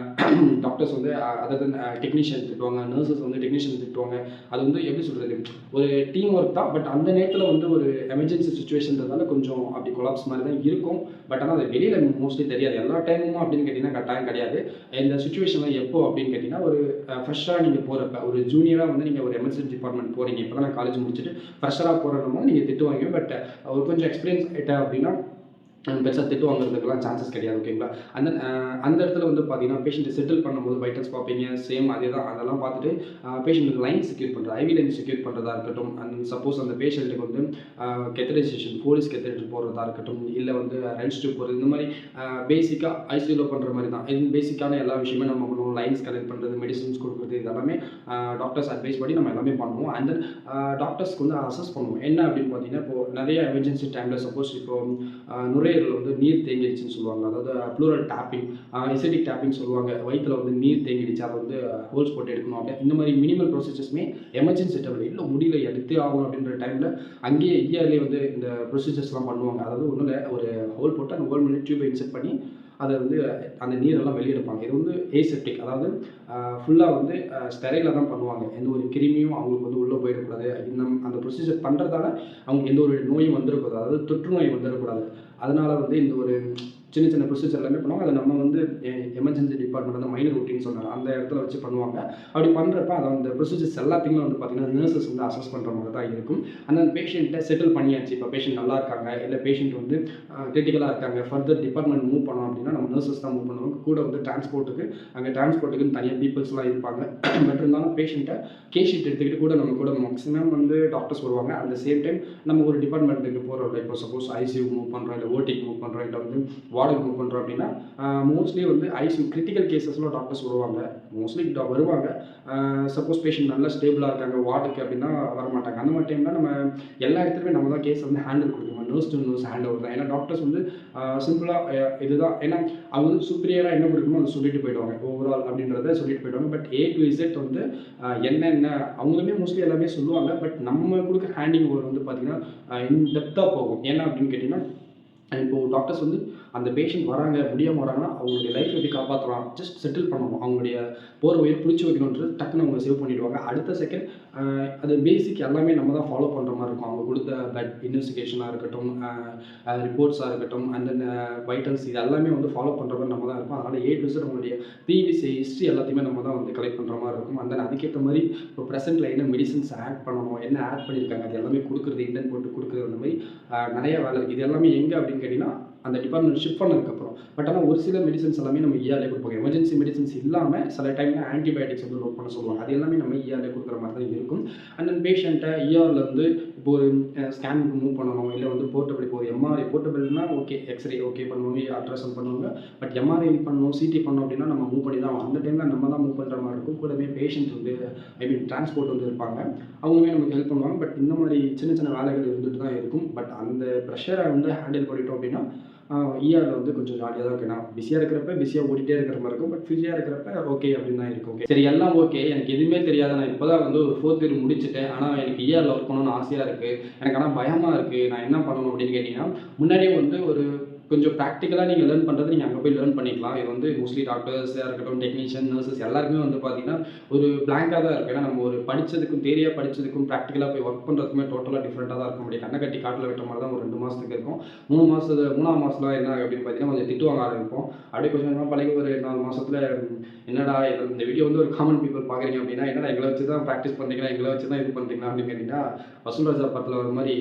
டாக்டர்ஸ் வந்து அதர் டெக்னீஷியன் திட்டுவாங்க, நர்சஸ் வந்து டெக்னீஷியன் திட்டுவாங்க. அது வந்து எப்படி சொல்கிறது, ஒரு டீம் ஒர்க் தான். பட் அந்த நேரத்தில் வந்து ஒரு எமர்ஜென்சி சுச்சுவேஷன்றதால கொஞ்சம் அப்படி கொலாப்ஸ் மாதிரி தான் இருக்கும். பட் ஆனால் அது வெளியில் மோஸ்ட்லி தெரியாது. எல்லா டைமும் அப்படின்னு கேட்டிங்கன்னா கட்டாயம் கிடையாது. இந்த சுச்சுவேஷனில் எப்போ அப்படின்னு கேட்டிங்கன்னா, ஒரு ஃப்ரெஷ்ஷாக நீங்கள் போகிறப்ப, ஒரு ஜூனியராக வந்து நீங்கள் ஒரு எமர்ஜென்சி டிபார்ட்மெண்ட் போகிறீங்க. இப்போ தான் நான் காலேஜ் முடிச்சுட்டு ஃப்ரெஷ்ஷராக போகிறோம் நீங்கள் திட்டுவாங்க. பட் ஒரு கொஞ்சம் எக்ஸ்பீரியன்ஸ் ஆகிட்டேன் அப்படின்னா பெருசாக திட்டு வாங்குறதுக்கெல்லாம் சான்சஸ் கிடையாது. ஓகேங்களா? அந்த இடத்துல வந்து பார்த்தீங்கன்னா பேஷண்ட்டை செட்டில் பண்ணும்போது வைட்டல்ஸ் பார்ப்பீங்க. சேம் அதே தான். அதெல்லாம் பார்த்துட்டு பேஷண்ட்டுக்கு லைன் செக்யூர் பண்ணுறது, ஐவி லைன் செக்யூர் பண்ணுறதா இருக்கட்டும், அண்ட் சப்போஸ் அந்த பேஷண்ட்டுக்கு வந்து கெத்தரைசேஷன், போலீஸ் கெத்தரிட்டு போகிறதா இருக்கட்டும், இல்லை வந்து ரென்ஸ் டியூப் போகிறது, இந்த மாதிரி பேசிக்காக ஐசியூவில் பண்ணுற மாதிரி தான். இது பேசிக்கான எல்லா விஷயமே நம்ம பண்ணுவோம். லைன்ஸ் கலெக்ட் பண்ணுறது, மெடிசன்ஸ் கொடுக்குறது, இதெல்லாமே டாக்டர்ஸ் அட்வைஸ் படி நம்ம எல்லாமே பண்ணுவோம். அண்ட் தென் டாக்டர்ஸ்க்கு வந்து அசஸ் பண்ணுவோம். என்ன அப்படின்னு பார்த்தீங்கன்னா, இப்போது நிறைய எமர்ஜென்சி டைமில் சப்போஸ் இப்போ நுரையீரலில் வந்து நீர் தேங்கிடுச்சுன்னு சொல்லுவாங்க. அதாவது ப்ளூரல் டேப்பிங், எசிடிக் டேப்பிங் சொல்லுவாங்க. வயிற்றில் வந்து நீர் தேங்கிடுச்சு, அதை வந்து ஹோல்ஸ் போட்டு எடுக்கணும். அப்படியே இந்த மாதிரி மினிமல் ப்ரொசீஜர்ஸுமே எமர்ஜென்சி டைமில் இல்லை முடியல எடுத்தே ஆகும் அப்படின்ற டைமில் அங்கேயே இஆர்லேயே வந்து இந்த ப்ரொசீஜர்ஸ்லாம் பண்ணுவாங்க. அதாவது ஒன்றும் இல்லை, ஒரு ஹோல் போட்டு அந்த ஹோல் பண்ணி டியூபை இன்செர்ட் பண்ணி அதை வந்து அந்த நீரெல்லாம் வெளியெடுப்பாங்க. இது வந்து ஏசெப்டிக், அதாவது ஃபுல்லாக வந்து ஸ்டெரைலாக தான் பண்ணுவாங்க. எந்த ஒரு கிருமியும் அவங்களுக்கு வந்து உள்ளே போயிடக்கூடாது. அந்த ப்ரொசீஜர் பண்ணுறதால அவங்களுக்கு எந்த ஒரு நோயும் வந்துடக்கூடாது, அதாவது தொற்று நோய் வந்துடக்கூடாது. அதனால் வந்து இந்த ஒரு சின்ன சின்ன ப்ரொசீஜர் எல்லாமே பண்ணுவாங்க. அதை நம்ம வந்து எமர்ஜென்சி டிபார்ட்மெண்ட் வந்து மைனர் ரூட்டின்னு சொன்னாங்க, அந்த இடத்துல வச்சு பண்ணுவாங்க. அப்படி பண்ணுறப்ப அதை அந்த ப்ரொசீஜர்ஸ் எல்லாத்தையுமே வந்து பார்த்திங்கன்னா நர்சஸ் வந்து அசஸ் பண்ணுற மாதிரி தான் இருக்கும். அந்த பேஷண்ட்டை செட்டில் பண்ணியாச்சு. இப்போ பேஷண்ட் நல்லா இருக்காங்க, இல்லை பேஷண்ட் வந்து கிரிட்டிக்கலாக இருக்காங்க, ஃபர்தர் டிபார்ட்மெண்ட் மூவ் பண்ணோம் அப்படின்னா நம்ம நர்சஸ் தான் மூவ் பண்ணுவாங்க. கூட வந்து டிரான்ஸ்போர்ட்டுக்குன்னு தனியாக பீப்புள்ஸ்லாம் இருப்பாங்க. பட் இருந்தாலும் பேஷண்ட்டை கேஷீட் எடுத்துக்கிட்டு கூட நம்ம கூட மேக்ஸிமம் வந்து டாக்டர்ஸ் வருவாங்க. அந்த சேம் டைம் நம்ம ஒரு டிபார்ட்மெண்ட்டுக்கு போகிறோம். இப்போ சப்போஸ் ஐசியூ மூவ் பண்ணுறோம், இல்லை ஓடிக்கு மூவ் பண்ணுறோம், இல்லை வந்து வார்டுக்கு மூவ் பண்ணுறோம் அப்படின்னா மோஸ்ட்லி வந்து ஐசியூ கிரிட்டிக்கல் கேசஸ்லாம் டாக்டர்ஸ் வருவாங்க. மோஸ்ட்லி வருவாங்க. சப்போஸ் பேஷண்ட் நல்லா ஸ்டேபிளாக இருக்காங்க வார்டுக்கு அப்படின்னா வரமாட்டாங்க. அந்த மாதிரி டைமில் நம்ம எல்லா இடத்துலையுமே நம்ம தான் கேஸ் வந்து ஹேண்டில் கொடுக்கணும். Nurse to nurse hand over தான். ஏன்னா டாக்டர்ஸ் வந்து சிம்பிளாக இதுதான், ஏன்னா அவங்க வந்து சுப்ரியராக என்ன கொடுக்கணுமோ அதை சொல்லிட்டு போயிடுவாங்க, ஓவரால் அப்படின்றத சொல்லிட்டு போயிடுவாங்க. பட் A to Z வந்து என்னென்ன அவங்களுமே மோஸ்ட்லி எல்லாமே சொல்லுவாங்க. பட் நம்ம கொடுக்குற ஹேண்டிங் ஓவர் வந்து பார்த்திங்கன்னா இன் டெப்த்தாக போகும். ஏன்னா அப்படின்னு கேட்டிங்கன்னா, இப்போது டாக்டர்ஸ் வந்து அந்த பேஷண்ட் வராங்க, முடியாமல் வராங்கன்னா அவங்களுடைய லைஃப் எப்படி காப்பாற்றலாம், ஜஸ்ட் செட்டில் பண்ணணும். அவங்களுடைய போகிற உயிர் பிடிச்சி வைக்கணுன்றது டக்குன்னு அவங்க சேவ் பண்ணிவிடுவாங்க. அடுத்த செகண்ட் அது பேசிக் எல்லாமே நம்ம தான் ஃபாலோ பண்ணுற மாதிரி இருக்கும். அவங்க கொடுத்த பெட் இன்வெஸ்டிகேஷனாக இருக்கட்டும், ரிப்போர்ட்ஸாக இருக்கட்டும், அண்ட் தென் வைட்டல்ஸ், இது எல்லாமே வந்து ஃபாலோ பண்ணுற மாதிரி நம்ம தான் இருக்கும். அதனால் A to Z அவங்களுடைய ப்ரீவியஸ் ஹிஸ்ட்ரி எல்லாத்தையுமே நம்ம தான் வந்து கலெக்ட் பண்ணுற மாதிரி இருக்கும். அண்ட் தென் அதுக்கேற்ற மாதிரி இப்போ ப்ரெசென்ட்டில் என்ன மெடிசன்ஸ் ஆட் பண்ணணும், என்ன ஆட் பண்ணியிருக்காங்க, அது எல்லாமே கொடுக்குறது, இன்டென்ட் போட்டு கொடுக்குறது, அந்த மாதிரி நிறைய வேலை இருக்குது. இது எல்லாமே எங்கே அப்படின்னு கேட்டிங்கன்னா அந்த டிபார்ட்மெண்ட் ஷிஃப்ட் பண்ணதுக்கப்புறம். பட் ஆனால் ஒரு சில மெடிசன்ஸ் எல்லாமே நம்ம இஆர்லேயே கொடுப்போம். எமர்ஜென்சி மெடிசன்ஸ் இல்லாமல் சில டைமில் ஆன்டிபயோட்டிக்ஸ் வந்து நோட் பண்ண சொல்லுவாங்க. அது எல்லாமே நம்ம இஆர்லேயே கொடுக்குற மாதிரி தான் இருக்கும். அண்ட் தென் பேஷண்ட்டை இஆரில் வந்து இப்போ ஒரு ஸ்கேனுக்கு மூவ் பண்ணணும், இல்லை வந்து போர்ட்டபிள், இப்போ ஒரு எம்ஆர்ஐ போர்ட்டபிள்னா ஓகே, எக்ஸ்ரே ஓகே பண்ணுவாங்க, அல்ட்ராசவுண்ட் பண்ணுவாங்க. பட் எம்ஆர்ஐ பண்ணணும், சிடி பண்ணணும் அப்படின்னா நம்ம மூவ் பண்ணி தான் அந்த டைமில் நம்ம தான் மூவ் பண்ணுற மாதிரி இருக்கும். கூடவே பேஷண்ட் வந்து டிரான்ஸ்போர்ட் வந்து இருப்பாங்க, அவங்களுமே நமக்கு ஹெல்ப் பண்ணுவாங்க. பட் இந்த மாதிரி சின்ன சின்ன வேலைகள் இருந்துட்டு தான் இருக்கும். பட் அந்த ப்ரெஷரை வந்து ஹேண்டில் பண்ணிட்டோம் அப்படின்னா இஆரில் வந்து கொஞ்சம் ஜாலியாக தான் இருக்கும். நான் பிஸியாக இருக்கிறப்ப பிஸியாக ஓடிட்டே இருக்கிற மாதிரி இருக்கும். பட் ஃப்ரீயாக இருக்கிறப்ப ஓகே அப்படின்னு தான் இருக்கும். சரி, எல்லாம் ஓகே, எனக்கு எதுவுமே தெரியாது. நான் இப்போ தான் வந்து ஒரு 4th இயர் முடிச்சுட்டேன். ஆனால் எனக்கு இஆரில் ஒர்க் பண்ணணும்னு ஆசையாக இருக்குது. எனக்கு ஆனால் பயமாக இருக்குது. நான் என்ன பண்ணணும் அப்படின்னு கேட்டிங்கன்னா, முன்னாடியே வந்து ஒரு கொஞ்சம் ப்ராக்டிக்கலாக நீங்கள் லேர்ன் பண்ணுறது நீங்கள் அங்கே போய் லேர்ன் பண்ணிக்கலாம். இது வந்து மோஸ்ட்லி டாக்டர்ஸாக இருக்கட்டும், டெக்னீஷியன், நர்சஸ் எல்லாருக்குமே வந்து பார்த்தீங்கன்னா, ஒரு பிளாங்காக தான் இருக்கும். ஏன்னா நம்ம ஒரு படிச்சதுக்கும் தியரியா படிச்சதுக்கும் ப்ராக்டிக்கலா போய் ஒர்க் பண்ணுறதுக்குமே டோட்டலா டிஃப்ரெண்ட்டா தான் இருக்க முடியும். கண்ண கட்டி காட்டுல விட்ட மாரி தான் ஒரு 2 மாசத்துக்கு இருக்கும். 3ஆம் மாசத்துல என்ன ஆகும் அப்படின்னு பார்த்தீங்கன்னா, கொஞ்சம் திட்டு வாங்க ஆரம்பிப்போம். அப்படியே கொஞ்சம் கொஞ்சமா பழகி ஒரு 4 மாசத்துல என்னடா இந்த வீடியோ வந்து ஒரு காமன் பீப்பிள் பார்க்குறீங்க அப்படின்னா, என்னடா எங்கள வச்சு தான் பிராக்டிஸ் பண்றீங்களா? எங்கள வச்சு தான் இது பண்றீங்களா? அப்படின்னு கேட்டீங்கன்னா, வசூல் ராஜா படத்துல வர மாரி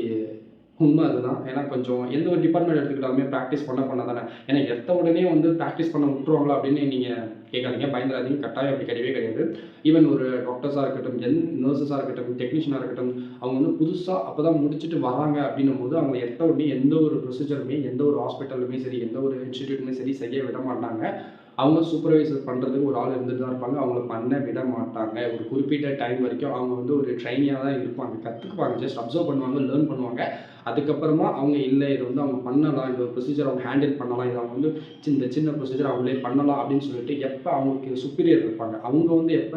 உண்மை அதுதான். ஏன்னா கொஞ்சம் எந்த ஒரு டிபார்ட்மெண்ட் எடுத்துக்கிட்டாலுமே பிராக்டிஸ் பண்ண தானே. ஏன்னா எடுத்த உடனே வந்து பிராக்டிஸ் பண்ண விட்டுருவாங்களா அப்படின்னு நீங்க கேட்காதீங்க, பயந்துராதீங்க. கட்டாயம் அப்படி கிடையவே கிடையாது. ஈவன் ஒரு டாக்டர்ஸா இருக்கட்டும், நர்சஸா இருக்கட்டும், டெக்னீஷியனா இருக்கட்டும், அவங்க வந்து புதுசா அப்பதான் முடிச்சுட்டு வராங்க அப்படின்னும்போது, அவங்க எடுத்த உடனே எந்த ஒரு ப்ரொசீஜருமே, எந்த ஒரு ஹாஸ்பிட்டல்லுமே சரி, எந்த ஒரு இன்ஸ்டிடியூட்மே சரி செய்ய விட மாட்டாங்க. அவங்க சூப்பர்வைசர் பண்றதுக்கு ஒரு ஆள் இருந்துட்டு தான் இருப்பாங்க. அவங்கள பண்ண விட மாட்டாங்க. ஒரு குறிப்பிட்ட டைம் வரைக்கும் அவங்க வந்து ஒரு ட்ரெய்னியா தான் இருப்பாங்க. கத்துக்குவாங்க. ஜஸ்ட் அப்சர்வ் பண்ணுவாங்க, லேர்ன் பண்ணுவாங்க. அதுக்கப்புறமா அவங்க இல்ல இத வந்து அவங்க பண்ணலாம். இந்த ஒரு ப்ரொசீஜர் அவங்க ஹேண்டில் பண்ணலாம். இத அவங்க வந்து இந்த சின்ன ப்ரொசீஜர் அவங்களே பண்ணலாம் அப்படின்னு சொல்லிட்டு எப்ப அவங்களுக்கு சுப்பீரியர் இருப்பாங்க. அவங்க வந்து எப்ப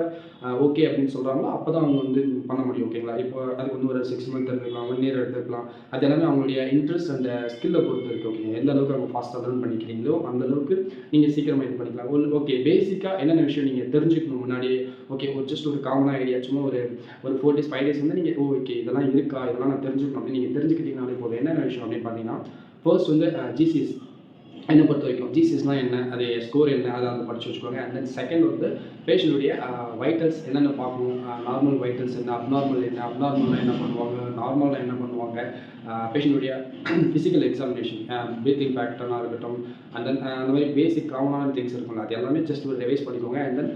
ஓகே அப்படின்னு சொல்றாங்களோ, அப்பதான் அவங்க வந்து பண்ண முடியும். ஓகேங்களா? இப்போ அதுக்கு வந்து ஒரு 6 மந்த் எடுத்துக்கலாம், 1 இயர் எடுத்துக்கலாம். அது எல்லாமே அவங்களுடைய இன்ட்ரெஸ்ட் அண்ட் ஸ்கில்ல பொறுத்து இருக்கு. ஓகேங்க. எந்த அளவுக்கு அவங்க ஃபாஸ்ட்டா லேர்ன் பண்ணிக்கிறீங்களோ, அந்த அளவுக்கு நீங்க சீக்கிரமா இது பண்ணிக்கலாம். ஓகே பேசிக்கா என்னென்ன விஷயம் நீங்க தெரிஞ்சுக்கணும் முன்னாடியே. ஓகே ஒரு ஜஸ்ட் ஒரு காமனா ஐடியா சும்மா ஒரு 4 டேஸ் 5 டேஸ் வந்து நீங்க ஓகே இதெல்லாம் இருக்கா? இதெல்லாம் நான் தெரிஞ்சுக்கணும் அப்படின்னு நீங்க தெரிஞ்சுக்கிட்டீங்கனாலே போதும். என்னென்ன விஷயம் அப்படின்னு பார்த்தீங்கன்னா, ஃபர்ஸ்ட் வந்து ஜிசிஎஸ் என்ன பொறுத்தவரைக்கும் ஜிசிஎஸ்னா என்ன? அது ஸ்கோர் என்ன? அத வந்து படிச்சு வச்சுக்கோங்க. அண்ட் தென் செகண்ட் வந்து பேஷண்ட்டுடைய வைட்டல்ஸ் என்னென்ன பார்க்கணும்? நார்மல் வைட்டல்ஸ் என்ன? அப்நார்மல் என்ன? அப்நார்மல்னா என்ன பண்ணுவாங்க? நார்மல்னா என்ன பண்ணுவாங்க? பேஷண்ட்டுடைய ஃபிசிக்கல் எக்ஸாமினேஷன், பிரீத்திங் பேட்டர்னா இருக்கட்டும், அண்ட் தென் அந்த மாதிரி பேசிக் காமனான திங்ஸ் இருக்கும்ல, அது எல்லாமே ஜஸ்ட் ஒரு ரிவைஸ் பண்ணிக்கோங்க. அண்ட் தென்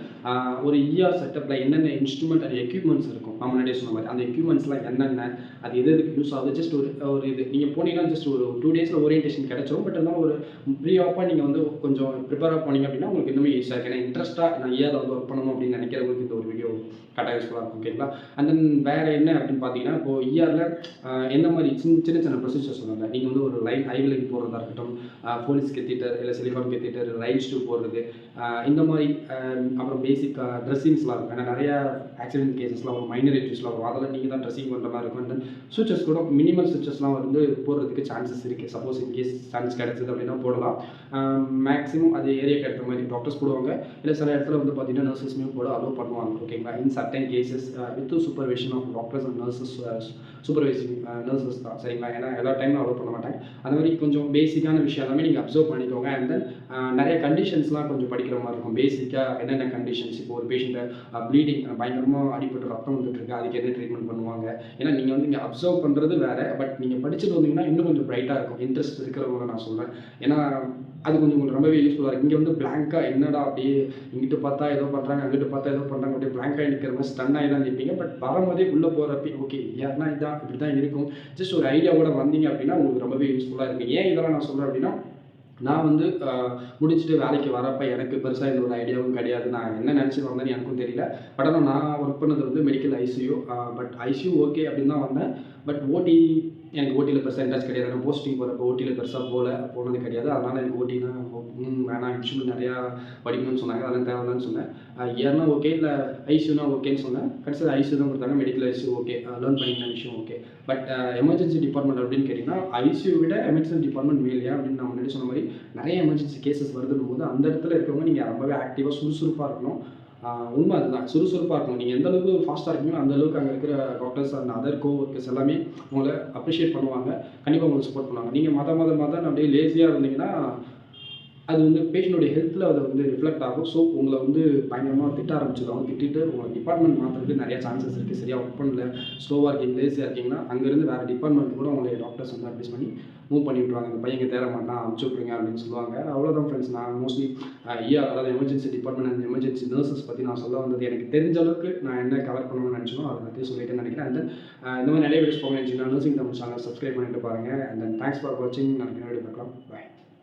ஒரு இஆர் செட்டப்ல என்னென்ன இன்ஸ்ட்ருமெண்ட் அண்ட் எக்யூப்மெண்ட்ஸ் இருக்கும். நான் முன்னாடியே சொன்ன மாதிரி அந்த எக்யூப்மெண்ட்ஸ்லாம் என்னென்ன? அது எதுக்கு யூஸ் ஆகுது? ஜஸ்ட் ஒரு இது நீங்க போனீங்கன்னா ஜஸ்ட் ஒரு 2 டேஸ்ல ஓரியன்டேஷன் கிடைச்சிரும். பட் இருந்தாலும் ஒரு ப்ரீ ஆஃபா நீங்க வந்து கொஞ்சம் ப்ரிப்பேரா போனீங்க அப்படின்னா உங்களுக்கு இன்னுமே ஈஸியா இருக்கும். ஏன்னா இன்ட்ரெஸ்ட்டா நான் இஆர்ல வந்து ஒர்க் பண்ணணும் அப்படின்னு நினைக்கிறவங்களுக்கு இந்த ஒரு வீடியோ கட்டாயம் யூஸ்ஃபுல்லா இருக்கும். ஓகேங்களா? அண்ட் தென் வேற என்ன அப்படின்னு பார்த்தீங்கன்னா, இப்போ இஆர்ல எந்த மாதிரி சின்ன சின்ன ப்ரொசீஜர் சொன்னாங்க. நீங்க வந்து ஒரு ஐவி லைன் போடுறதா இருக்கட்டும், ஃபோலிஸ் கெத்தீட்டர் இல்ல சிலிகான் கெத்தீட்டர், ரைன்ஸ் டியூப் போடுறது, இந்த மாதிரி அப்புறம் பேசிக் ட்ரெஸ்ஸிங்ஸ்லாம் இருக்கும். ஏன்னா நிறைய ஆக்சிடென்ட் கேசஸ்லாம் வரும், மைனர் இஷ்யூஸ்லாம் வரும். அதெல்லாம் நீங்க தான் ட்ரெஸ்ஸிங் பண்ற மாதிரி இருக்கும். அண்ட் தென் சுவிட்சஸ் கூட மினிமல் சுவிட்சஸ்லாம் வந்து போடுறதுக்கு சான்சஸ் இருக்கு. சப்போஸ் இன்கேஸ் சான்ஸ் கிடைச்சது அப்படின்னா போடலாம். மேக்ஸிமம் அது ஏரியாக்கு ஏற்ற மாதிரி டாக்டர்ஸ் போடுவாங்க. இல்லை சில இடத்துல வந்து பார்த்தீங்கன்னா நர்சஸ்மே போட அலோவ் பண்ணுவாங்க. ஓகேங்களா? In certain cases with supervision of doctors and nurses, supervising nurses தான். சரிங்களா? ஏன்னா எல்லா டைமும் அலோவ் பண்ண மாட்டாங்க. அந்த மாதிரி கொஞ்சம் பேசிக்கான விஷயம் எல்லாமே நீங்கள் அப்சர்வ் பண்ணிக்கோங்க. அண்ட் தென் நிறைய கண்டிஷன்ஸ்லாம் கொஞ்சம் படிக்கிற மாதிரி இருக்கும். பேசிக்காக என்னென்ன கண்டிஷன்ஸ், இப்போ ஒரு பேஷண்ட்டை ப்ளீடிங் பயங்கரமாக அடிபட்டு ரத்தம் வந்துட்டு இருக்கு, அதுக்கு என்ன ட்ரீட்மெண்ட் பண்ணுவாங்க. ஏன்னா நீங்கள் வந்து இங்கே அப்சர்வ் பண்ணுறது வேறு, பட் நீங்கள் படிச்சுட்டு வந்தீங்கன்னா இன்னும் கொஞ்சம் பிரைட்டாக இருக்கும். இன்ட்ரெஸ்ட் இருக்கிறவங்க நான் சொல்கிறேன். ஏன்னா அது கொஞ்சம் உங்களுக்கு ரொம்பவே யூஸ்ஃபுல்லாக இருக்குது. இங்கே வந்து பிளாங்காக என்னடா அப்படியே இங்கிட்டு பார்த்தா ஏதோ பண்ணுறாங்க, அங்கிட்டு பார்த்தா ஏதோ பண்ணுறாங்க, அப்படியே பிளாங்காக நிற்கிற மாதிரி ஸ்டன் ஆகி தான் நிற்பீங்க. பட் வரும்போதே உள்ளே போகிறப்ப ஓகே யாருன்னா இதான் இப்படி தான் இருக்கும், ஜஸ்ட் ஒரு ஐடியாவோட வந்தீங்க அப்படின்னா உங்களுக்கு ரொம்பவே யூஸ்ஃபுல்லாக இருக்குது. ஏன் இதெல்லாம் நான் சொல்கிறேன் அப்படின்னா, நான் வந்து முடிச்சுட்டு வேலைக்கு வரப்ப எனக்கு பெருசா எந்த ஒரு ஐடியாவும் கிடையாது. நான் என்ன நினச்சிட்டு வந்தேன்னு எனக்கும் தெரியல. பட் ஆனா நான் ஒர்க் பண்ணது வந்து medical ICU. But ICU okay அப்படின்னு தான் வந்தேன். பட் ஓடி எனக்கு ஓடில பெருசா இன்ட்ரெஸ்ட் கிடையாது. நான் போஸ்டிங் போறப்போ ஓடில பெருசா போனது கிடையாது. அதனால எனக்கு ஓடினா வேணாம், இன்ஸ்ட்ருமெண்ட் நிறையா படிக்கணும்னு சொன்னாங்க. அதெல்லாம் தேவையில்லன்னு சொன்னேன். ஏர்னா ஓகே, இல்லை ஐசியூனா ஓகேன்னு சொன்னேன். கடைசியில் ஐசியூ தான் கொடுத்தாங்க. மெடிக்கல் ஐசியூ ஓகே, லேர்ன் பண்ணிக்கிற விஷயம் ஓகே. பட் எமர்ஜென்சி டிபார்ட்மெண்ட் அப்படின்னு கேட்டிங்கன்னா, ஐசியூ விட எமர்ஜென்சி டிபார்ட்மெண்ட் மேலேயா அப்படின்னு நான் முன்னாடி சொன்ன மாதிரி நிறைய எமர்ஜென்சி கேசஸ் வருதுன்னும் போது அந்த இடத்துல இருக்கவங்க நீங்கள் ரொம்பவே ஆக்டிவாக சுறுசுறுப்பாக இருக்கணும். உண்மை அதுதான், சுறுசுறுப்பாக இருக்கணும். நீங்கள் எந்த அளவுக்கு ஃபாஸ்ட்டாக இருக்கீங்களோ அந்த அளவுக்கு அங்கே இருக்கிற டாக்டர்ஸ் அண்ட் அதர் ஒர்க்கர்ஸ் எல்லாமே உங்களை அப்ரிஷியேட் பண்ணுவாங்க. கண்டிப்பாக உங்களுக்கு சப்போர்ட் பண்ணுவாங்க. நீங்கள் மதம் அப்படியே லேசியாக இருந்தீங்கன்னா அது வந்து பேஷண்ட்டோடைய ஹெல்த்தில் அதை வந்து ரிஃப்ளெக்ட் ஆகும். ஸோ உங்களை வந்து பயங்கரமாக திட்ட ஆரம்பிச்சிடுவாங்க. திட்டிட்டு உங்கள் டிபார்ட்மெண்ட் மாற்றுறதுக்கு நிறைய சான்சஸ் இருக்குது. சரியாக ஒர்க் பண்ணல, ஸ்லோவாக இருக்கீங்க, லேசியாக இருக்கீங்கன்னா அங்கேருந்து வேறு டிபார்ட்மெண்ட் கூட உங்களுடைய டாக்டர்ஸ் வந்து அட்வைஸ் பண்ணி மூவ் பண்ணி விட்ருவாங்க. இந்த பையன் தேர மாட்டான், அனுப்பிச்சி விட்ருங்க அப்படின்னு சொல்லுவாங்க. அவ்வளோதான் ஃப்ரெண்ட்ஸ். நான் மோஸ்ட்லி அதாவது emergency department and emergency nurses பற்றி நான் சொல்ல வந்தது. எனக்கு தெரிஞ்ச அளவுக்கு நான் என்ன கவர் பண்ணணும்னு நினச்சனோ அதை பற்றி சொல்லிட்டு நினைக்கிறேன். அண்ட் தென் இந்த மாதிரி நிறைய வீடியோஸ் போக நினச்சிங்கன்னா நர்சிங் தமிழ் சேனல் சப்ஸ்கிரைப் பண்ணிட்டு பாருங்கள். அண்ட் தென் தேங்க்ஸ் ஃபார் வாட்சிங். நான் வீடியோ பார்க்கலாம். பாய்.